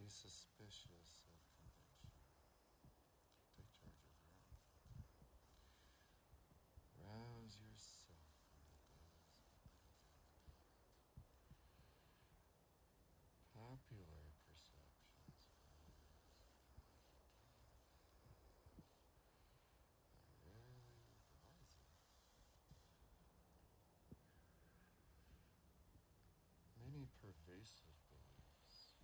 suspicious of convention. Take charge of your own thinking. Rouse yourself from the days of unexamined popular perceptions, facts, ascertained things are rarely the wisest. Many pervasive beliefs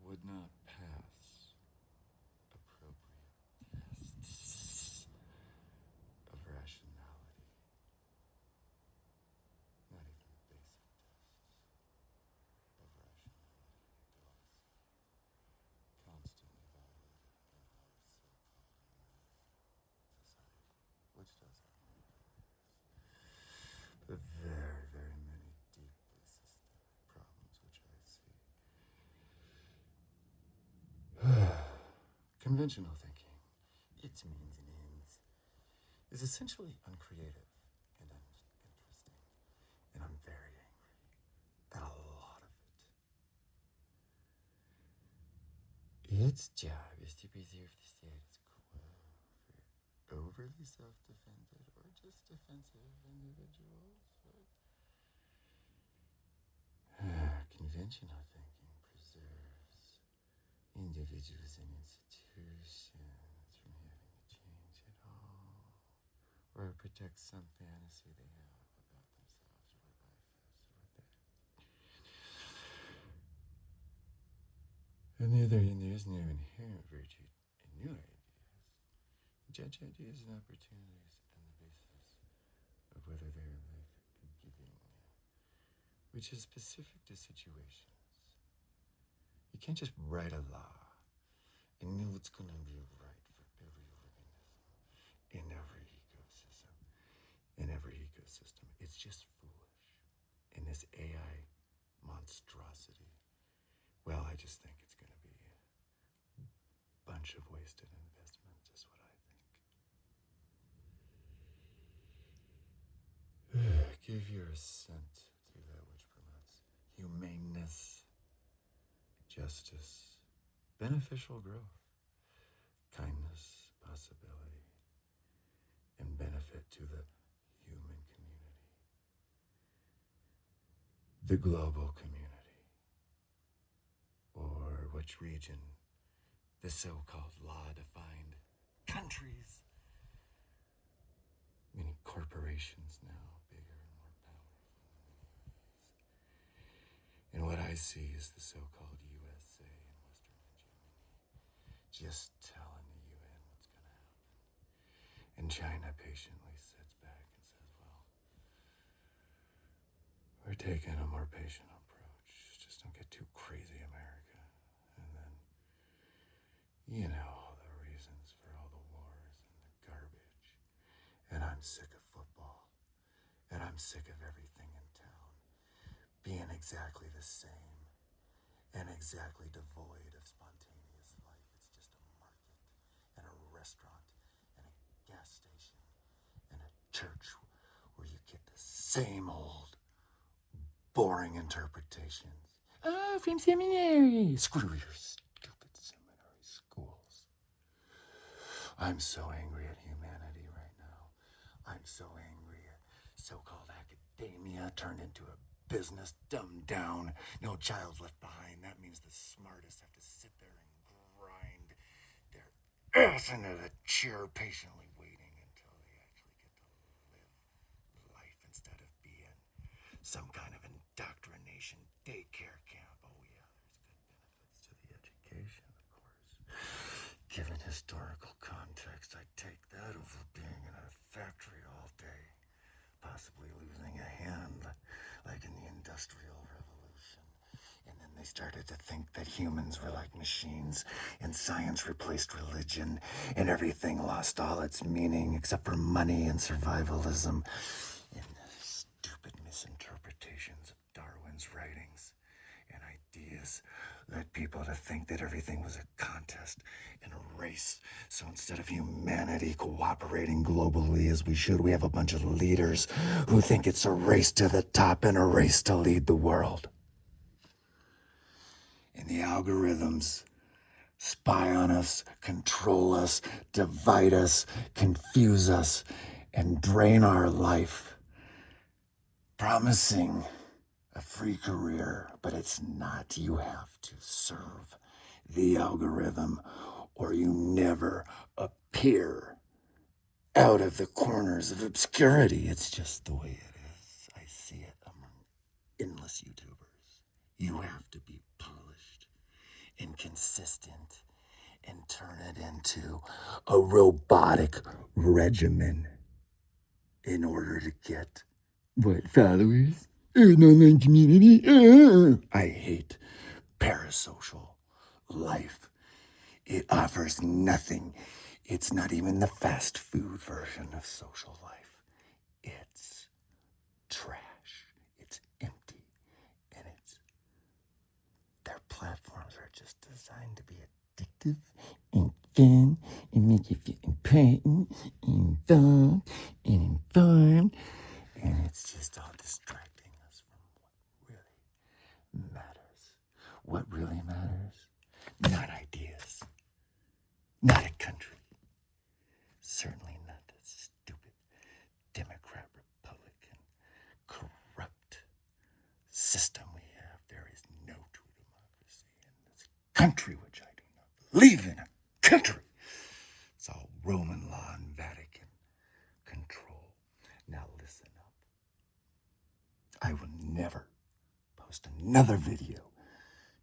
would not pass appropriate tests of rationality, not even the basic tests of rationality, do I say, constantly violated in our so-called amazing society, which does have many but very, very many deeply systemic problems which I see. Conventional thinking, its means and ends, is essentially uncreative and uninteresting, and I'm very angry at a lot of it. Its job is to preserve the status quo for overly self-defended or just defensive individuals. Conventional thinking preserves individuals and institutions from having to change at all, or protects some fantasy they have about themselves or what life is or what they. And there's no inherent virtue in new ideas. Judge ideas and opportunities on the basis of whether they're life-giving, which is specific to situations. You can't just write a law and know it's going to be right for every organism in every ecosystem. It's just foolish. And this AI monstrosity, well, I just think it's going to be a bunch of wasted investment, is what I think. Give your assent to that which promotes humaneness, justice, beneficial growth, kindness, possibility, and benefit to the human community, the global community, or which region, the so-called law-defined countries, many corporations now, bigger and more powerful in many ways. And what I see is the so-called USA and Western hegemony just telling the UN what's going to happen. And China patiently sits back and says, well, we're taking a more patient approach. Just don't get too crazy, America. And then, you know, all the reasons for all the wars and the garbage. And I'm sick of football. And I'm sick of everything in town being exactly the same and exactly devoid of spontaneous life. It's just a market and a restaurant and a gas station and a church where you get the same old boring interpretations. Oh, from seminary. Screw your stupid seminary schools. I'm so angry at humanity right now. I'm so angry at so-called academia turned into a business, dumbed down, no child left behind. That means the smartest have to sit there and grind their ass into the chair, patiently waiting until they actually get to live life instead of being some kind of indoctrination daycare camp. Oh yeah, there's good benefits to the education, of course. Given historical context, I take that over being in a factory all day, possibly losing a hand, like in the Industrial Revolution. And then they started to think that humans were like machines, and science replaced religion, and everything lost all its meaning except for money and survivalism, and stupid misinterpretations of Darwin's writings and ideas led people to think that everything was a contest and a race. So instead of humanity cooperating globally as we should, we have a bunch of leaders who think it's a race to the top and a race to lead the world. And the algorithms spy on us, control us, divide us, confuse us, and drain our life, promising a free career, but it's not. You have to serve the algorithm or you never appear out of the corners of obscurity. It's just the way it is. I see it among endless YouTubers. You have to be polished and consistent and turn it into a robotic regimen in order to get what followers? An online community? I hate parasocial life. It offers nothing. It's not even the fast food version of social life. It's trash. It's empty. And their platforms are just designed to be addictive and fun and make you feel important and involved and informed. And it's just all distracting us from what really matters. What really matters? Not ideas. Not a country. Certainly not that stupid Democrat, Republican, corrupt system we have. There is no true democracy in this country, which I do not believe in a country. It's all Roman law and Vatican control. Now listen up. I will never post another video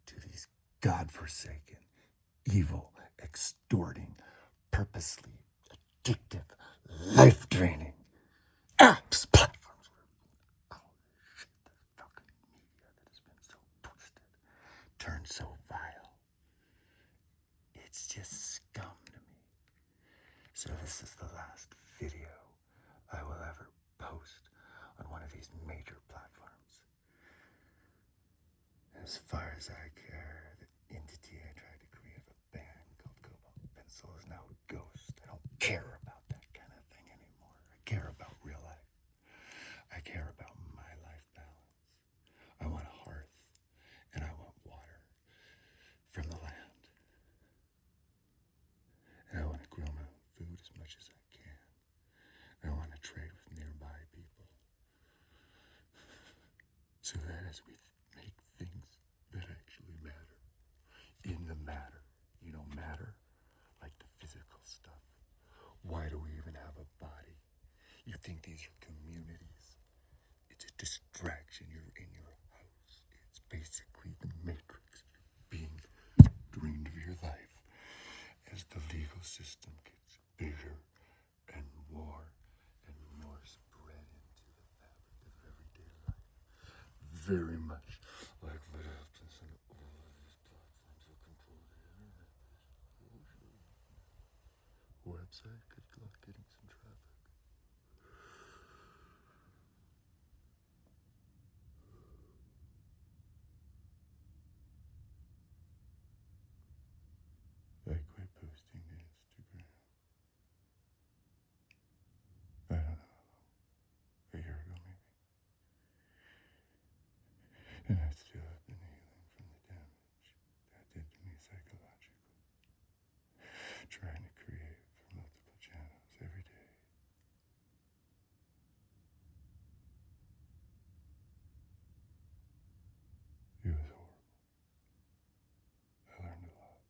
to these godforsaken, evil, extorting, purposely addictive, life-draining apps, platforms. Oh, shit, the fucking media that has been so twisted, turned so vile. It's just scum to me. So this is the last video I will ever post on one of these major platforms. As far as I care, the entity I tried to create a band called Cobalt Pencil is now a ghost. I don't care about that kind of thing anymore. I care about real life. I care about my life balance. I want a hearth and I want water from the land. And I want to grow my own food as much as I can. And I want to trade with nearby people. So that as we make things that actually matter, in the matter, matter, like the physical stuff. Why do we even have a body? You think these are communities? It's a distraction. You're in your house. It's basically the matrix. You're being drained of your life as the legal system gets bigger and more spread into the fabric of everyday life. Very much like what happens in all of these platforms that control the internet. Website, good luck getting some traffic. I quit posting to Instagram. I don't know, a year ago maybe. And I still have been healing from the damage that did to me psychologically. Trying to create for multiple channels every day. It was horrible. I learned a lot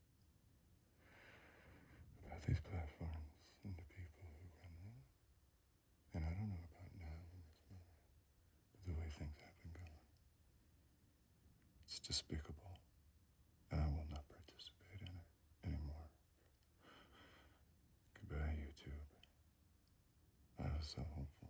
about these platforms and the people who run them. And I don't know about now in this moment, but the way things have been going, it's despicable. And I will not participate in it anymore. Goodbye, YouTube. I was so hopeful.